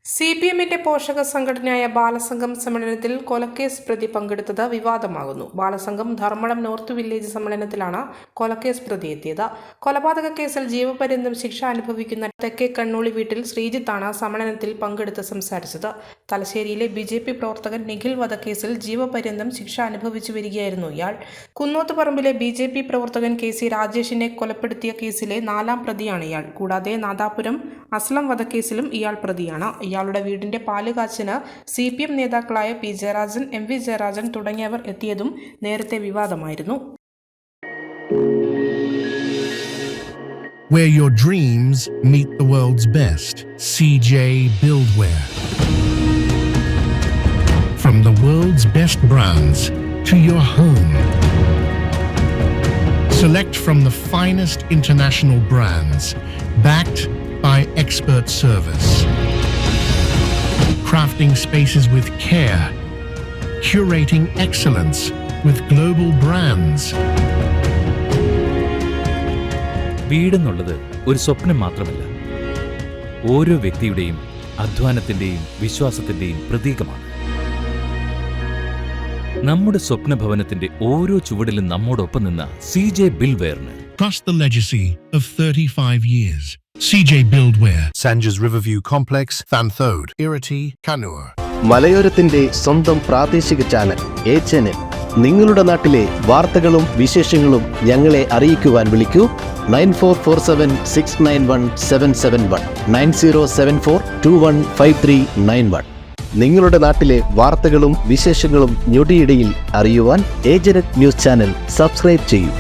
CPMന്റെ പോഷക സംഘടനയായ ബാലസംഘം സമ്മേളനത്തിൽ കൊലക്കേസ് പ്രതി പങ്കെടുത്തത് വിവാദമാകുന്നു. ബാലസംഘം ധർമ്മടം നോർത്ത് വില്ലേജ് സമ്മേളനത്തിലാണ് കൊലക്കേസ് പ്രതി എത്തിയത്. കൊലപാതക കേസിൽ ജീവപര്യന്തം ശിക്ഷ അനുഭവിക്കുന്ന തെക്കേ കണ്ണോളി വീട്ടിൽ ശ്രീജിത്താണ് സമ്മേളനത്തിൽ പങ്കെടുത്ത് സംസാരിച്ചത്. തലശ്ശേരിയിലെ BJP പ്രവർത്തകൻ നിഖിൽ വധക്കേസിൽ ജീവപര്യന്തം ശിക്ഷ അനുഭവിച്ചു വരികയായിരുന്നു ഇയാൾ. കുന്നോത്തുപറമ്പിലെ BJP പ്രവർത്തകൻ KC രാജേഷിനെ കൊലപ്പെടുത്തിയ കേസിലെ 4ാം പ്രതിയാണ് ഇയാൾ. കൂടാതെ നാദാപുരം അസ്ലം വധക്കേസിലും ഇയാൾ പ്രതിയാണ്. ഇയാളുടെ വീടിന്റെ പാലുകാച്ചിന് CPM നേതാക്കളായ P. ജയരാജൻ, MV ജയരാജൻ തുടങ്ങിയവർ എത്തിയതും നേരത്തെ വിവാദമായിരുന്നു. Where your dreams meet the world's best. CJ Buildwear. From the world's best brands to your home. Select from the finest international brands, backed by expert service. Crafting spaces with care, curating excellence with global brands. വീടെന്നുള്ളത് ഒരു സ്വപ്നം മാത്രമല്ല, ഓരോ വ്യക്തിയുടെയും അധ്വാനത്തിന്റെയും വിശ്വാസത്തിന്റെയും പ്രതീകമാണ്. നമ്മുടെ സ്വപ്നഭവനത്തിന്റെ ഓരോ ചുവടിലും നമ്മോടൊപ്പം നിന്ന CJ Buildwearന് Trust the legacy of 35 years. CJ Buildwear. Sanjas Riverview Complex, Thanthode, Irati, Kannur. മലയോരത്തിന്റെ സ്വന്തം പ്രാദേശിക ചാനൽ HNN. നിങ്ങളുടെ നാട്ടിലെ വാർത്തകളും വിശേഷങ്ങളും ഞങ്ങളെ അറിയിക്കുവാൻ വിളിക്കൂ 9447691771 9074215391. നിങ്ങളുടെ നാട്ടിലെ വാർത്തകളും വിശേഷങ്ങളും ഞൊടിയിടയിൽ അറിയുവാൻ ഏജനറ്റ് ന്യൂസ് ചാനൽ സബ്സ്ക്രൈബ് ചെയ്യൂ.